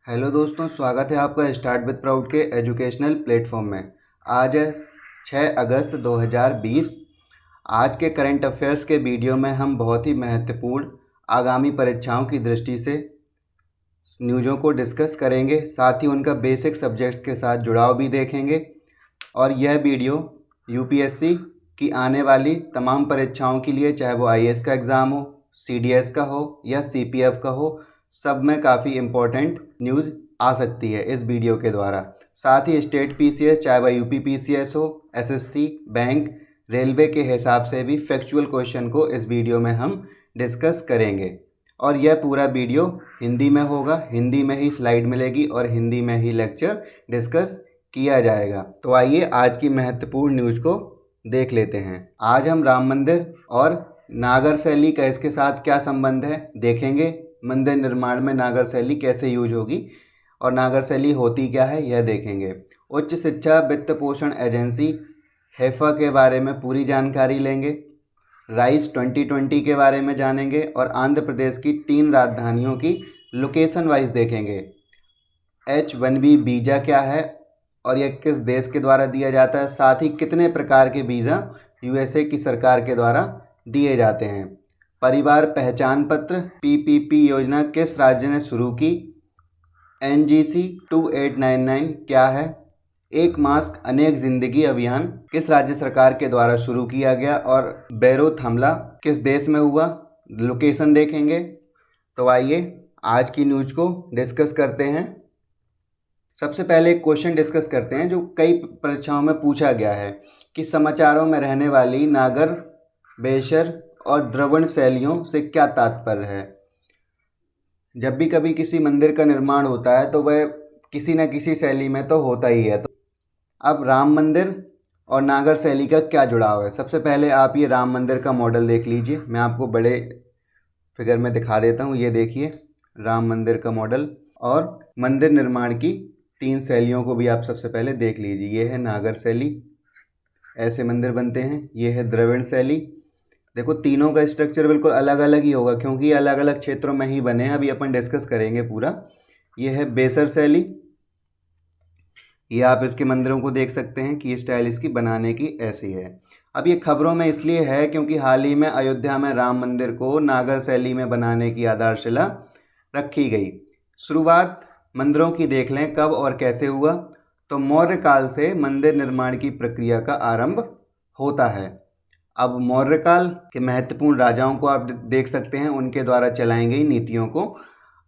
Hello दोस्तों, स्वागत है आपका स्टार्ट विद प्राउड के एजुकेशनल प्लेटफॉर्म में। आज है 6 अगस्त 2020। आज के करंट अफेयर्स के वीडियो में हम बहुत ही महत्वपूर्ण आगामी परीक्षाओं की दृष्टि से न्यूज़ों को डिस्कस करेंगे, साथ ही उनका बेसिक सब्जेक्ट्स के साथ जुड़ाव भी देखेंगे। और यह वीडियो यूपीएससी की आने वाली तमाम परीक्षाओं के लिए, चाहे वो आईएएस का एग्ज़ाम हो, सीडीएस का हो या सीपीएफ का हो, सब में काफ़ी इम्पोर्टेंट न्यूज़ आ सकती है इस वीडियो के द्वारा। साथ ही स्टेट पीसीएस, चाहे वह यूपी पीसीएस हो, एसएससी, बैंक, रेलवे के हिसाब से भी फैक्चुअल क्वेश्चन को इस वीडियो में हम डिस्कस करेंगे। और यह पूरा वीडियो हिंदी में होगा, हिंदी में ही स्लाइड मिलेगी और हिंदी में ही लेक्चर डिस्कस किया जाएगा। तो आइए आज की महत्वपूर्ण न्यूज़ को देख लेते हैं। आज हम राम मंदिर और नागर शैली का इसके साथ क्या संबंध है देखेंगे। मंदिर निर्माण में नागर शैली कैसे यूज होगी और नागर शैली होती क्या है यह देखेंगे। उच्च शिक्षा वित्त पोषण एजेंसी हैफा के बारे में पूरी जानकारी लेंगे। राइस 2020 के बारे में जानेंगे और आंध्र प्रदेश की 3 राजधानियों की लोकेशन वाइज देखेंगे। H1B वीज़ा क्या है और यह किस देश के द्वारा दिया जाता है, साथ ही कितने प्रकार के वीज़ा यूएसए की सरकार के द्वारा दिए जाते हैं। परिवार पहचान पत्र पीपीपी योजना किस राज्य ने शुरू की। NGC 2899 क्या है। एक मास्क अनेक जिंदगी अभियान किस राज्य सरकार के द्वारा शुरू किया गया और बेरूत हमला किस देश में हुआ, लोकेशन देखेंगे। तो आइए आज की न्यूज़ को डिस्कस करते हैं। सबसे पहले एक क्वेश्चन डिस्कस करते हैं जो कई परीक्षाओं में पूछा गया है कि समाचारों में रहने वाली नागर, बेशर और द्रविड़ शैलियों से क्या तात्पर्य है। जब भी कभी किसी मंदिर का निर्माण होता है तो वह किसी न किसी शैली में तो होता ही है। तो अब राम मंदिर और नागर शैली का क्या जुड़ाव है। सबसे पहले आप ये राम मंदिर का मॉडल देख लीजिए, मैं आपको बड़े फिगर में दिखा देता हूँ। ये देखिए राम मंदिर का मॉडल, और मंदिर निर्माण की 3 शैलियों को भी आप सबसे पहले देख लीजिए। ये है नागर शैली, ऐसे मंदिर बनते हैं। ये है द्रविड़ शैली। देखो तीनों का स्ट्रक्चर बिल्कुल अलग अलग ही होगा क्योंकि ये अलग अलग क्षेत्रों में ही बने हैं, अभी अपन डिस्कस करेंगे पूरा। ये है बेसर शैली। ये आप इसके मंदिरों को देख सकते हैं कि स्टाइल इसकी बनाने की ऐसी है। अब ये खबरों में इसलिए है क्योंकि हाल ही में अयोध्या में राम मंदिर को नागर शैली में बनाने की आधारशिला रखी गई। शुरुआत मंदिरों की देख लें कब और कैसे हुआ, तो मौर्य काल से मंदिर निर्माण की प्रक्रिया का आरंभ होता है। अब मौर्य काल के महत्वपूर्ण राजाओं को आप देख सकते हैं, उनके द्वारा चलाई गई नीतियों को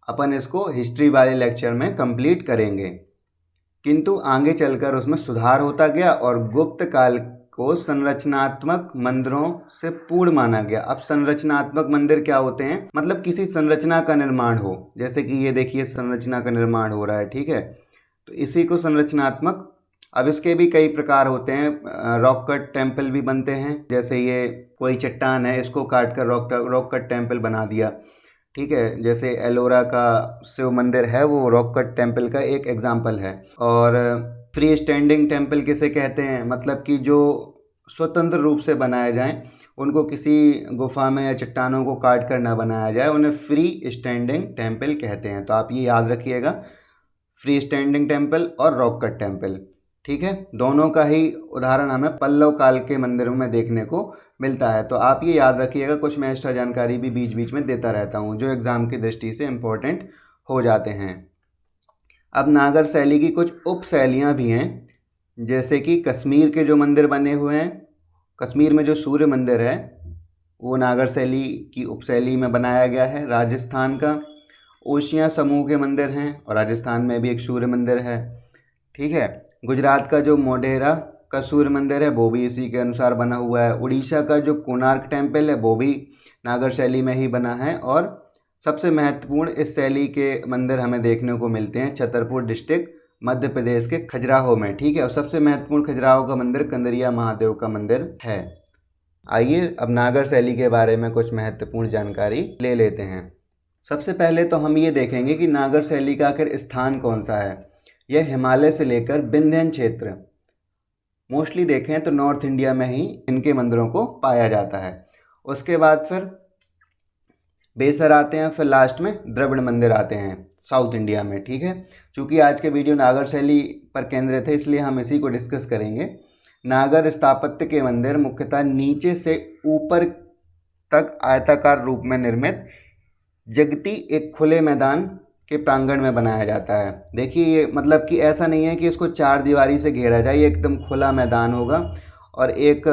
अपन इसको हिस्ट्री वाले लेक्चर में कंप्लीट करेंगे। किंतु आगे चलकर उसमें सुधार होता गया और गुप्त काल को संरचनात्मक मंदिरों से पूर्ण माना गया। अब संरचनात्मक मंदिर क्या होते हैं, मतलब किसी संरचना का निर्माण हो, जैसे कि ये देखिए संरचना का निर्माण हो रहा है, ठीक है, तो इसी को संरचनात्मक। अब इसके भी कई प्रकार होते हैं। रॉक कट टेम्पल भी बनते हैं, जैसे ये कोई चट्टान है इसको काट कर रॉक कट टेम्पल बना दिया, ठीक है। जैसे एलोरा का शिव मंदिर है वो रॉक कट टेम्पल का एक एग्जाम्पल है। और फ्री स्टैंडिंग टेम्पल किसे कहते हैं, मतलब कि जो स्वतंत्र रूप से बनाए जाएं, उनको किसी गुफा में या चट्टानों को काट कर ना बनाया जाए, उन्हें फ्री स्टैंडिंग टेम्पल कहते हैं। तो आप ये याद रखिएगा, फ्री स्टैंडिंग टेम्पल और रॉक कट टेम्पल, ठीक है। दोनों का ही उदाहरण हमें पल्लव काल के मंदिरों में देखने को मिलता है। तो आप ये याद रखिएगा, कुछ मैं एक्स्ट्रा जानकारी भी बीच बीच में देता रहता हूँ जो एग्ज़ाम की दृष्टि से इम्पोर्टेंट हो जाते हैं। अब नागर शैली की कुछ उप शैलियाँ भी हैं, जैसे कि कश्मीर के जो मंदिर बने हुए हैं, कश्मीर में जो सूर्य मंदिर है वो नागर शैली की उपशैली में बनाया गया है। राजस्थान का ओशिया समूह के मंदिर हैं और राजस्थान में भी एक सूर्य मंदिर है, ठीक है। गुजरात का जो मोढेरा का सूर्य मंदिर है वो भी इसी के अनुसार बना हुआ है। उड़ीसा का जो कोणार्क टेम्पल है वो भी नागर शैली में ही बना है। और सबसे महत्वपूर्ण इस शैली के मंदिर हमें देखने को मिलते हैं छतरपुर डिस्ट्रिक्ट मध्य प्रदेश के खजुराहो में, ठीक है। और सबसे महत्वपूर्ण खजुराहो का मंदिर कंदरिया महादेव का मंदिर है। आइए अब नागर शैली के बारे में कुछ महत्वपूर्ण जानकारी ले लेते हैं। सबसे पहले तो हम ये देखेंगे कि नागर शैली का आखिर स्थान कौन सा है। यह हिमालय से लेकर विंध्य क्षेत्र, मोस्टली देखें तो नॉर्थ इंडिया में ही इनके मंदिरों को पाया जाता है। उसके बाद फिर बेसर आते हैं, फिर लास्ट में द्रविड़ मंदिर आते हैं। साउथ इंडिया में। ठीक है, चूँकि आज के वीडियो नागर शैली पर केंद्रित है इसलिए हम इसी को डिस्कस करेंगे। नागर स्थापत्य के मंदिर मुख्यतः नीचे से ऊपर तक आयताकार रूप में निर्मित जगती एक खुले मैदान के प्रांगण में बनाया जाता है। देखिए ये मतलब कि ऐसा नहीं है कि इसको चार दीवारी से घेरा जाए, ये एकदम खुला मैदान होगा और एक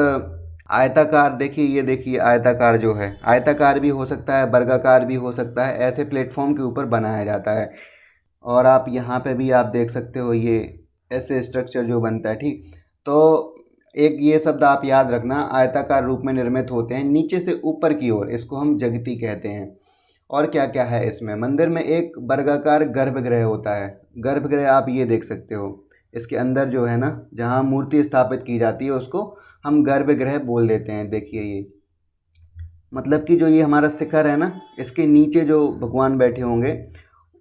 आयताकार, देखिए आयताकार जो है, आयताकार भी हो सकता है, वर्गाकार भी हो सकता है, ऐसे प्लेटफॉर्म के ऊपर बनाया जाता है। और आप यहाँ पे भी आप देख सकते हो ये ऐसे स्ट्रक्चर जो बनता है। ठीक, तो एक ये शब्द आप याद रखना, आयताकार रूप में निर्मित होते हैं नीचे से ऊपर की ओर, इसको हम जगती कहते हैं। और क्या क्या है इसमें, मंदिर में एक वर्गाकार गर्भगृह होता है। गर्भगृह आप ये देख सकते हो, इसके अंदर जो है ना जहाँ मूर्ति स्थापित की जाती है उसको हम गर्भगृह बोल देते हैं। देखिए ये मतलब कि जो ये हमारा शिखर है ना, इसके नीचे जो भगवान बैठे होंगे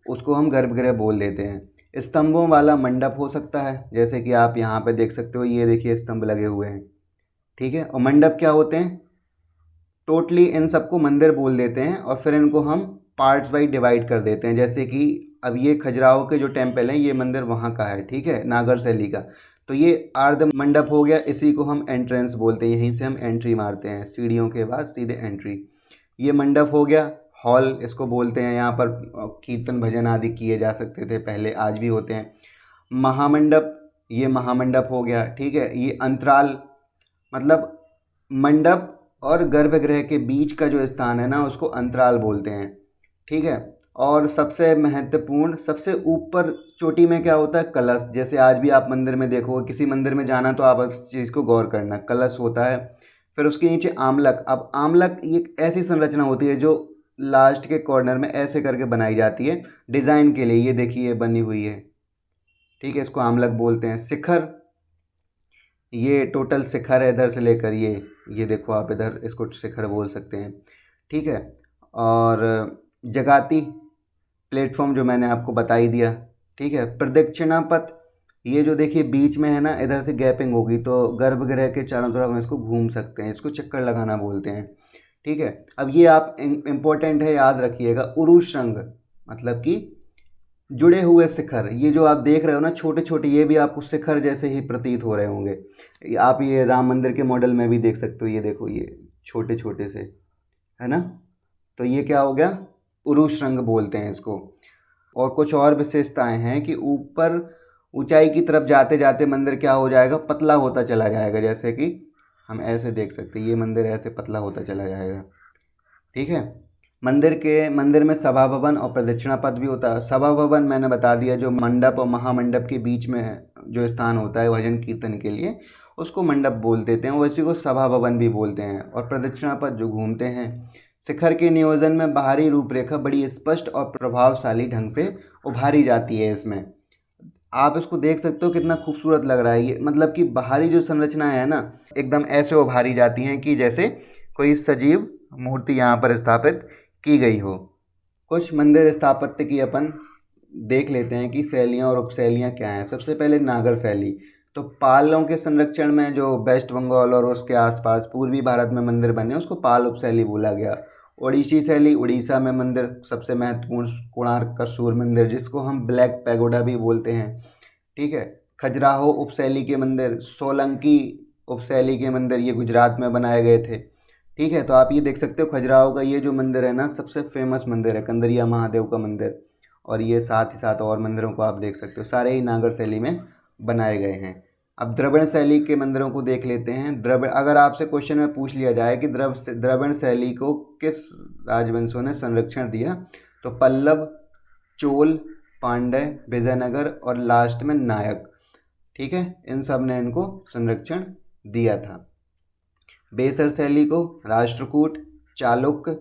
उसको हम गर्भगृह बोल देते हैं। स्तंभों वाला मंडप हो सकता है, जैसे कि आप यहाँ पे देख सकते हो, ये देखिए स्तंभ लगे हुए हैं। ठीक है, और मंडप क्या होते हैं, टोटली इन सबको मंदिर बोल देते हैं और फिर इनको हम पार्ट्स वाइज डिवाइड कर देते हैं। जैसे कि अब ये खजुराहो के जो टेम्पल है ये मंदिर वहाँ का है, ठीक है, नागर शैली का, तो ये अर्ध मंडप हो गया, इसी को हम एंट्रेंस बोलते हैं, यहीं से हम एंट्री मारते हैं, सीढ़ियों के बाद सीधे एंट्री। ये मंडप हो गया, हॉल इसको बोलते हैं, यहाँ पर कीर्तन भजन आदि किए जा सकते थे पहले, आज भी होते हैं। महामंडप, ये महामंडप हो गया। ठीक है, ये अंतराल मतलब मंडप और गर्भगृह के बीच का जो स्थान है ना उसको अंतराल बोलते हैं। ठीक है, और सबसे महत्वपूर्ण, सबसे ऊपर चोटी में क्या होता है, कलश। जैसे आज भी आप मंदिर में देखोगे, किसी मंदिर में जाना तो आप इस चीज़ को गौर करना, कलश होता है। फिर उसके नीचे आमलक। अब आमलक एक ऐसी संरचना होती है जो लास्ट के कॉर्नर में ऐसे करके बनाई जाती है डिज़ाइन के लिए, ये देखिए बनी हुई है। ठीक है, इसको आमलक बोलते हैं। शिखर, ये टोटल शिखर है इधर से लेकर ये देखो आप इधर, इसको शिखर बोल सकते हैं। ठीक है, और जगाती प्लेटफॉर्म जो मैंने आपको बता ही दिया। ठीक है, प्रदक्षिणा पथ, ये जो देखिए बीच में है ना, इधर से गैपिंग होगी तो गर्भगृह के चारों तरफ हम इसको घूम सकते हैं, इसको चक्कर लगाना बोलते हैं। ठीक है, अब ये आप इम्पोर्टेंट है, याद रखिएगा, उरुश रंग मतलब कि जुड़े हुए शिखर। ये जो आप देख रहे हो ना छोटे छोटे, ये भी आपको शिखर जैसे ही प्रतीत हो रहे होंगे। आप ये राम मंदिर के मॉडल में भी देख सकते हो, ये देखो ये छोटे छोटे से है ना, तो ये क्या हो गया, उरुश रंग बोलते हैं इसको। और कुछ और विशेषताएं हैं कि ऊपर ऊंचाई की तरफ जाते जाते मंदिर क्या हो जाएगा, पतला होता चला जाएगा। जैसे कि हम ऐसे देख सकते हैं, ये मंदिर ऐसे पतला होता चला जाएगा। ठीक है, मंदिर में सभा भवन और प्रदक्षिणा पथ भी होता है। सभा भवन मैंने बता दिया, जो मंडप और महामंडप के बीच में जो स्थान होता है भजन कीर्तन के लिए, उसको मंडप बोल देते हैं, उसी को सभा भवन भी बोलते हैं। और प्रदक्षिणा पथ जो घूमते हैं। शिखर के नियोजन में बाहरी रूपरेखा बड़ी स्पष्ट और प्रभावशाली ढंग से उभारी जाती है। इसमें आप इसको देख सकते हो कितना खूबसूरत लग रहा है ये, मतलब कि बाहरी जो संरचना है ना एकदम ऐसे उभारी जाती हैं कि जैसे कोई सजीव मूर्ति यहाँ पर स्थापित की गई हो। कुछ मंदिर स्थापत्य की अपन देख लेते हैं कि शैलियाँ और उपशैलियाँ क्या हैं। सबसे पहले नागर शैली, तो पालों के संरक्षण में जो वेस्ट बंगाल और उसके आसपास पूर्वी भारत में मंदिर बने उसको पाल उपशैली बोला गया। ओडिसी शैली, उड़ीसा में मंदिर सबसे महत्वपूर्ण कोणार्क का सूर्य मंदिर, जिसको हम ब्लैक पैगोडा भी बोलते हैं। ठीक है, खजुराहो उपशैली के मंदिर, सोलंकी उपशैली के मंदिर, ये गुजरात में बनाए गए थे। ठीक है, तो आप ये देख सकते हो खजुराहो का ये जो मंदिर है ना सबसे फेमस मंदिर है, कंदरिया महादेव का मंदिर। और ये साथ ही साथ और मंदिरों को आप देख सकते हो, सारे ही नागर शैली में बनाए गए हैं। अब द्रविड़ शैली के मंदिरों को देख लेते हैं। द्रविड़, अगर आपसे क्वेश्चन में पूछ लिया जाए कि द्रविड़ शैली को किस राजवंशों ने संरक्षण दिया, तो पल्लव, चोल, पांड्य, विजयनगर और लास्ट में नायक। ठीक है, इन सब ने इनको संरक्षण दिया था। बेसर शैली को राष्ट्रकूट, चालुक्य,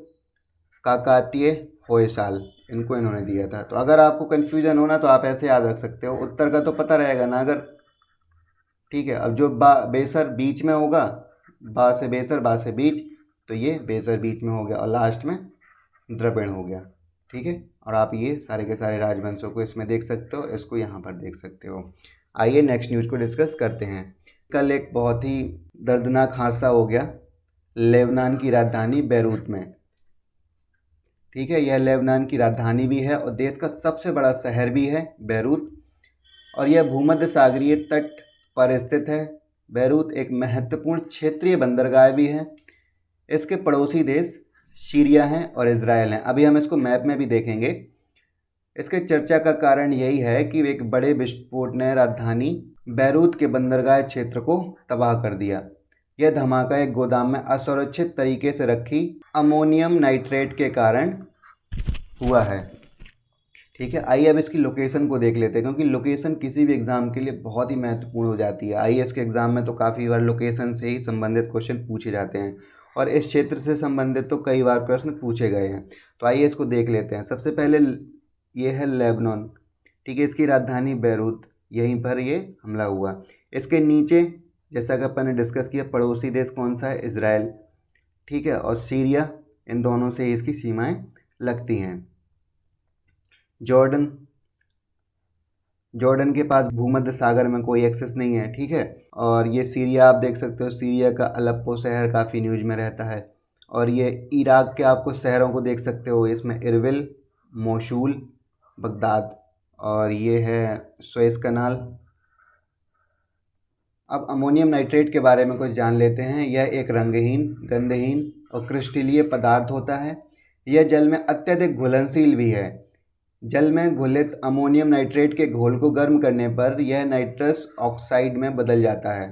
काकतीय, होयसाल, इनको इन्होंने दिया था। तो अगर आपको कन्फ्यूजन हो ना तो आप ऐसे याद रख सकते हो, उत्तर का तो पता रहेगा नागर। ठीक है, अब जो बेसर बीच में होगा, बा से बेसर, बा से बीच, तो ये बेसर बीच में हो गया और लास्ट में द्रविड़ हो गया। ठीक है, और आप ये सारे के सारे राजवंशों को इसमें देख सकते हो, इसको यहाँ पर देख सकते हो। आइए नेक्स्ट न्यूज़ को डिस्कस करते हैं। कल एक बहुत ही दर्दनाक हादसा हो गया लेबनान की राजधानी बैरूत में। ठीक है, यह लेबनान की राजधानी भी है और देश का सबसे बड़ा शहर भी है बेरूत, और यह भूमध्य सागरीय तट पर स्थित है। बेरूत एक महत्वपूर्ण क्षेत्रीय बंदरगाह भी है। इसके पड़ोसी देश सीरिया हैं और इजराइल हैं। अभी हम इसको मैप में भी देखेंगे। इसके चर्चा का कारण यही है कि एक बड़े विस्फोट ने राजधानी बेरूत के बंदरगाह क्षेत्र को तबाह कर दिया। यह धमाका एक गोदाम में असुरक्षित तरीके से रखी अमोनियम नाइट्रेट के कारण हुआ है। ठीक है, आइए अब इसकी लोकेशन को देख लेते हैं, क्योंकि लोकेशन किसी भी एग्ज़ाम के लिए बहुत ही महत्वपूर्ण हो जाती है। आईएएस के एग्ज़ाम में तो काफ़ी बार लोकेशन से ही संबंधित क्वेश्चन पूछे जाते हैं और इस क्षेत्र से संबंधित तो कई बार प्रश्न पूछे गए हैं। तो आइए इसको देख लेते हैं। सबसे पहले ये है लेबनान, ठीक है, इसकी राजधानी बेरूत, यहीं पर ये हमला हुआ। इसके नीचे जैसा कि अपन ने डिस्कस किया पड़ोसी देश कौन सा है, इजराइल, ठीक है, और सीरिया, इन दोनों से इसकी सीमाएं लगती हैं। जॉर्डन के पास भूमध्य सागर में कोई एक्सेस नहीं है, ठीक है, और ये सीरिया आप देख सकते हो, सीरिया का अलेप्पो शहर काफ़ी न्यूज में रहता है। और ये इराक के आपको शहरों को देख सकते हो, इसमें इरबिल, मोसूल, बगदाद, और ये है सुएज़ कनाल। अब अमोनियम नाइट्रेट के बारे में कुछ जान लेते हैं। यह एक रंगहीन, गंधहीन और क्रिस्टलीय पदार्थ होता है। यह जल में अत्यधिक घुलनशील भी है। जल में घुलित अमोनियम नाइट्रेट के घोल को गर्म करने पर यह नाइट्रस ऑक्साइड में बदल जाता है।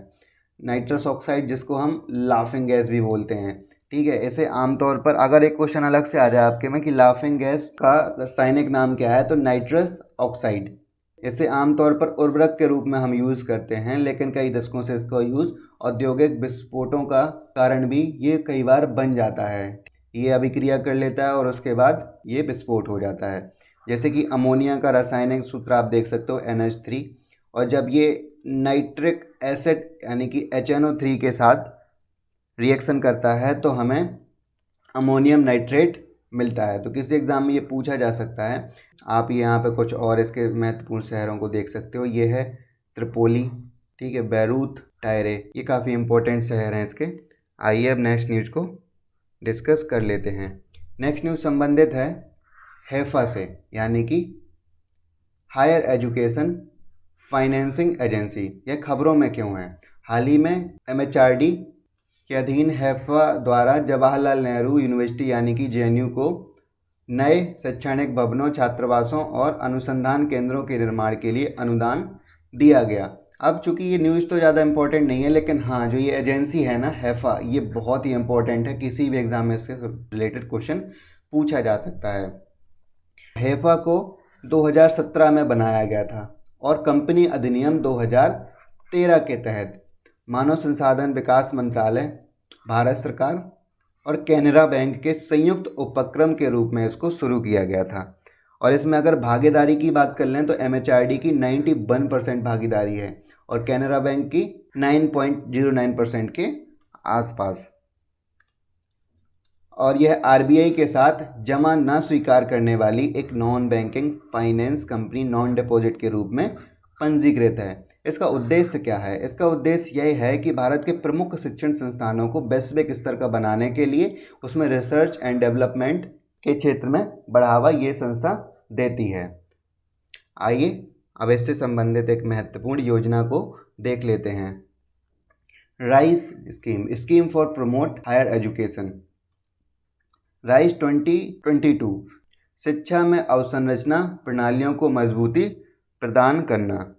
नाइट्रस ऑक्साइड जिसको हम लाफिंग गैस भी बोलते हैं, ठीक है। इसे आमतौर पर अगर एक क्वेश्चन अलग से आ जाए आपके में कि लाफिंग गैस का रासायनिक नाम क्या है, तो नाइट्रस ऑक्साइड। इसे आमतौर पर उर्वरक के रूप में हम यूज़ करते हैं, लेकिन कई दशकों से इसका यूज़ औद्योगिक विस्फोटों का कारण भी ये कई बार बन जाता है। ये अभिक्रिया कर लेता है और उसके बाद ये विस्फोट हो जाता है। जैसे कि अमोनिया का रासायनिक सूत्र आप देख सकते हो NH3, और जब ये नाइट्रिक एसिड यानी कि HNO3 के साथ रिएक्शन करता है तो हमें अमोनियम नाइट्रेट मिलता है। तो किसी एग्ज़ाम में ये पूछा जा सकता है। आप यहाँ पे कुछ और इसके महत्वपूर्ण शहरों को देख सकते हो। ये है त्रिपोली, ठीक है, बेरूत, टायरे, ये काफ़ी इंपॉर्टेंट शहर हैं इसके। आइए अब नेक्स्ट न्यूज़ को डिस्कस कर लेते हैं। नेक्स्ट न्यूज़ संबंधित है हैफा से, यानी कि हायर एजुकेशन फाइनेंसिंग एजेंसी। यह खबरों में क्यों है? हाल ही में MHRD के अधीन हैफा द्वारा जवाहरलाल नेहरू यूनिवर्सिटी यानी कि JNU को नए शैक्षणिक भवनों, छात्रावासों और अनुसंधान केंद्रों के निर्माण के लिए अनुदान दिया गया। अब चूंकि ये न्यूज़ तो ज़्यादा इम्पोर्टेंट नहीं है, लेकिन हाँ जो ये एजेंसी है ना हैफा, ये बहुत ही इम्पोर्टेंट है। किसी भी एग्जाम में इससे रिलेटेड क्वेश्चन पूछा जा सकता है। हैफा को 2017 में बनाया गया था और कंपनी अधिनियम 2013 के तहत मानव संसाधन विकास मंत्रालय, भारत सरकार और कैनरा बैंक के संयुक्त उपक्रम के रूप में इसको शुरू किया गया था। और इसमें अगर भागीदारी की बात कर लें तो MHRD की 91% भागीदारी है और कैनरा बैंक की 9.09% के आसपास। और यह RBI के साथ जमा न स्वीकार करने वाली एक non banking finance company, non deposit के रूप में पंजीकृत है। इसका उद्देश्य क्या है? इसका उद्देश्य यह है कि भारत के प्रमुख शिक्षण संस्थानों को वैश्विक स्तर का बनाने के लिए उसमें रिसर्च एंड डेवलपमेंट के क्षेत्र में बढ़ावा ये संस्था देती है। आइए अब इससे संबंधित एक महत्वपूर्ण योजना को देख लेते हैं। RISE scheme for promote higher education. RISE 2022 शिक्षा में अवसंरचना प्रणालियों को मजबूती प्रदान करना,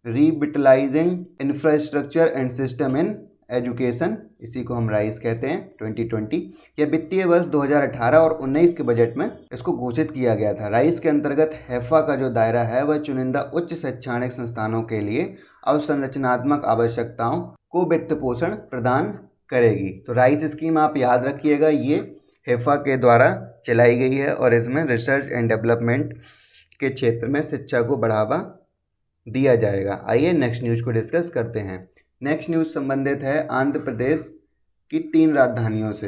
revitalising infrastructure and system in education, इसी को हम राइज कहते हैं, 2020। यह वित्तीय वर्ष 2018 और 19 के बजट में इसको घोषित किया गया था। राइज के अंतर्गत हैफा का जो दायरा है वह चुनिंदा उच्च शैक्षणिक संस्थानों के लिए अवसंरचनात्मक आवश्यकताओं को वित्त पोषण प्रदान करेगी। तो राइज स्कीम आप याद रखिएगा, ये हैफा के द्वारा चलाई गई है और इसमें रिसर्च एंड डेवलपमेंट के क्षेत्र में शिक्षा को बढ़ावा दिया जाएगा। आइए नेक्स्ट न्यूज़ को डिस्कस करते हैं। नेक्स्ट न्यूज़ संबंधित है आंध्र प्रदेश की 3 राजधानियों से।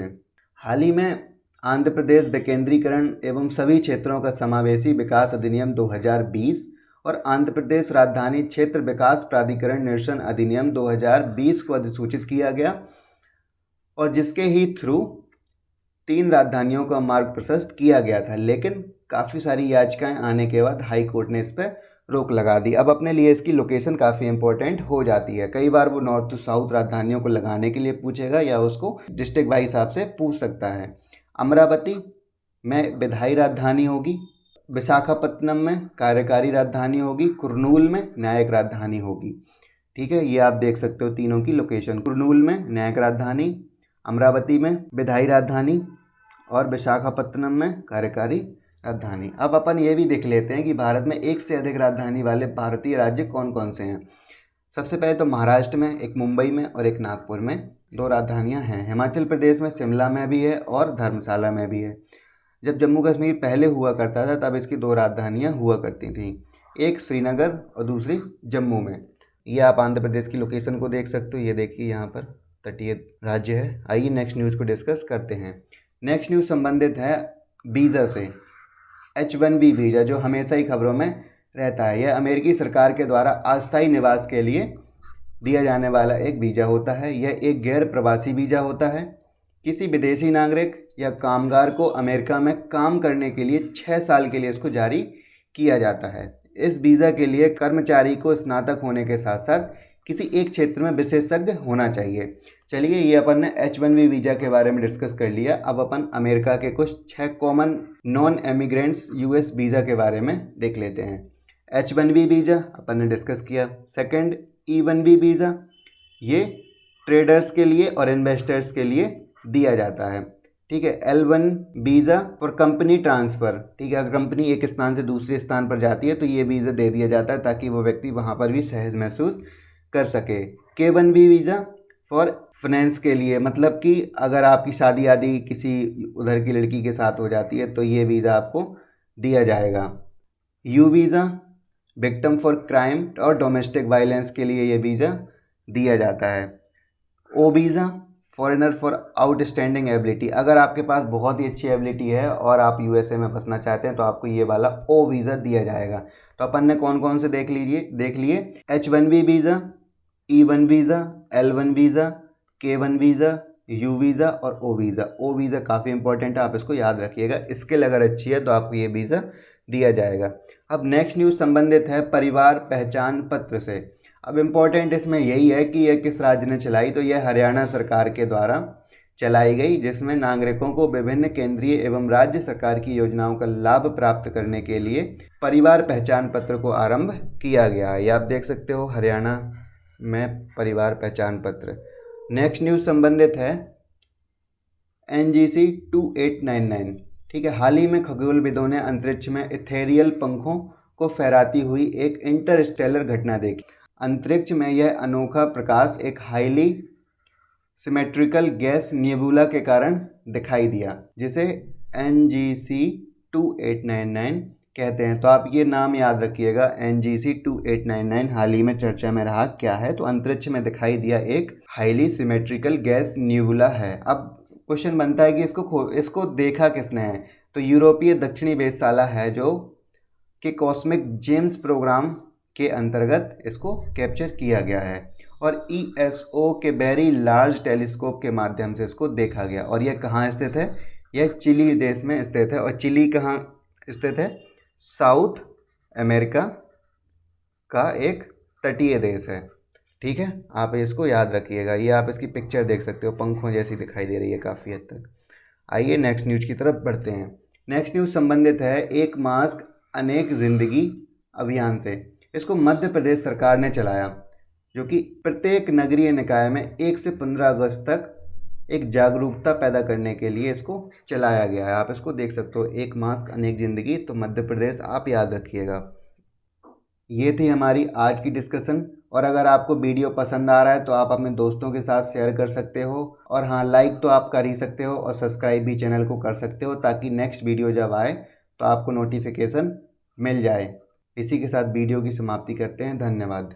हाल ही में आंध्र प्रदेश विकेंद्रीकरण एवं सभी क्षेत्रों का समावेशी विकास अधिनियम 2020 और आंध्र प्रदेश राजधानी क्षेत्र विकास प्राधिकरण निरसन अधिनियम 2020 को अधिसूचित किया गया और जिसके ही थ्रू 3 राजधानियों का मार्ग प्रशस्त किया गया था, लेकिन काफ़ी सारी याचिकाएं आने के बाद हाई कोर्ट ने इस पर रोक लगा दी। अब अपने लिए इसकी लोकेशन काफ़ी इंपॉर्टेंट हो जाती है। कई बार वो नॉर्थ टू साउथ राजधानियों को लगाने के लिए पूछेगा या उसको डिस्ट्रिक्ट वाइज हिसाब से पूछ सकता है। अमरावती में विधायी राजधानी होगी, विशाखापत्तनम में कार्यकारी राजधानी होगी, कुर्नूल में न्यायिक राजधानी होगी। ठीक है, ये आप देख सकते हो तीनों की लोकेशन। कुर्नूल में न्यायिक राजधानी, अमरावती में विधायी राजधानी और विशाखापत्तनम में कार्यकारी राजधानी। अब अपन ये भी देख लेते हैं कि भारत में एक से अधिक राजधानी वाले भारतीय राज्य कौन कौन से हैं। सबसे पहले तो महाराष्ट्र में एक मुंबई में और एक नागपुर में 2 राजधानियां हैं। हिमाचल प्रदेश में शिमला में भी है और धर्मशाला में भी है। जब जम्मू कश्मीर पहले हुआ करता था तब इसकी 2 राजधानियां हुआ करती थीं, एक श्रीनगर और दूसरी जम्मू में। ये आप आंध्र प्रदेश की लोकेशन को देख सकते हो, ये देखिए यहाँ पर तटीय राज्य है। आइए नेक्स्ट न्यूज़ को डिस्कस करते हैं। नेक्स्ट न्यूज़ संबंधित है वीज़ा से। H1B वीज़ा जो हमेशा ही खबरों में रहता है, यह अमेरिकी सरकार के द्वारा अस्थायी निवास के लिए दिया जाने वाला एक वीज़ा होता है। यह एक गैर प्रवासी वीज़ा होता है। किसी विदेशी नागरिक या कामगार को अमेरिका में काम करने के लिए 6 साल के लिए इसको जारी किया जाता है। इस वीज़ा के लिए कर्मचारी को स्नातक होने के साथ साथ किसी एक क्षेत्र में विशेषज्ञ होना चाहिए। चलिए, ये अपन ने H1B वीज़ा के बारे में डिस्कस कर लिया। अब अपन अमेरिका के कुछ 6 common noun emigrants US visa के बारे में देख लेते हैं। H1B वीज़ा अपन ने डिस्कस किया। सेकंड E1B वीज़ा, ये ट्रेडर्स के लिए और इन्वेस्टर्स के लिए दिया जाता है। ठीक है। L1 visa for company transfer. ठीक है, अगर कंपनी एक स्थान से दूसरे स्थान पर जाती है तो ये वीज़ा दे दिया जाता है ताकि वो व्यक्ति वहाँ पर भी सहज महसूस कर सके। K1B वीज़ा फॉर फाइनेंस के लिए, मतलब कि अगर आपकी शादी आदि किसी उधर की लड़की के साथ हो जाती है तो ये वीज़ा आपको दिया जाएगा। U visa victim for crime और डोमेस्टिक वायलेंस के लिए ये वीज़ा दिया जाता है। O visa foreigner for outstanding ability, अगर आपके पास बहुत ही अच्छी एबिलिटी है और आप USA में बसना चाहते हैं तो आपको ये वाला O वीज़ा दिया जाएगा। तो अपन ने कौन कौन से देख लिए H1B visa, E1 visa, L1 visa, K1 visa, U visa और O वीज़ा। O वीज़ा काफ़ी इंपॉर्टेंट है, आप इसको याद रखिएगा। स्किल अगर अच्छी है तो आपको ये वीज़ा दिया जाएगा। अब नेक्स्ट न्यूज़ संबंधित है परिवार पहचान पत्र से। अब इम्पोर्टेंट इसमें यही है कि यह किस राज्य ने चलाई, तो यह हरियाणा सरकार के द्वारा चलाई गई, जिसमें नागरिकों को विभिन्न केंद्रीय एवं राज्य सरकार की योजनाओं का लाभ प्राप्त करने के लिए परिवार पहचान पत्र को आरंभ किया गया है। ये आप देख सकते हो हरियाणा में परिवार पहचान पत्र। नेक्स्ट न्यूज़ संबंधित है NGC 2899। ठीक है, हाल ही में खगोलविदों ने अंतरिक्ष में इथेरियल पंखों को फहराती हुई एक इंटरस्टेलर घटना देखी। अंतरिक्ष में यह अनोखा प्रकाश एक हाईली सिमेट्रिकल गैस नेबुला के कारण दिखाई दिया, जिसे NGC 2899 कहते हैं। तो आप ये नाम याद रखिएगा, NGC 2899 हाल ही में चर्चा में रहा। क्या है? तो अंतरिक्ष में दिखाई दिया एक हाईली सिमेट्रिकल गैस नेबुला है। अब क्वेश्चन बनता है कि इसको देखा किसने है? तो यूरोपीय दक्षिणी वेधशाला है जो कि कॉस्मिक जेम्स प्रोग्राम के अंतर्गत इसको कैप्चर किया गया है और ESO के वेरी लार्ज टेलीस्कोप के माध्यम से इसको देखा गया। और यह कहाँ स्थित है? यह चिली देश में स्थित है। और चिली कहाँ स्थित है? साउथ अमेरिका का एक तटीय देश है। ठीक है, आप इसको याद रखिएगा। ये आप इसकी पिक्चर देख सकते हो, पंखों जैसी दिखाई दे रही है काफ़ी हद तक। आइए नेक्स्ट न्यूज़ की तरफ बढ़ते हैं। नेक्स्ट न्यूज़ संबंधित है एक मास्क अनेक जिंदगी अभियान से। इसको मध्य प्रदेश सरकार ने चलाया, जो कि प्रत्येक नगरीय निकाय में 1 से 15 अगस्त तक एक जागरूकता पैदा करने के लिए इसको चलाया गया है। आप इसको देख सकते हो, एक मास्क अनेक ज़िंदगी, तो मध्य प्रदेश आप याद रखिएगा। ये थी हमारी आज की डिस्कशन। और अगर आपको वीडियो पसंद आ रहा है तो आप अपने दोस्तों के साथ शेयर कर सकते हो। और हाँ, लाइक तो आप कर ही सकते हो और सब्सक्राइब भी चैनल को कर सकते हो, ताकि नेक्स्ट वीडियो जब आए तो आपको नोटिफिकेशन मिल जाए। इसी के साथ वीडियो की समाप्ति करते हैं। धन्यवाद।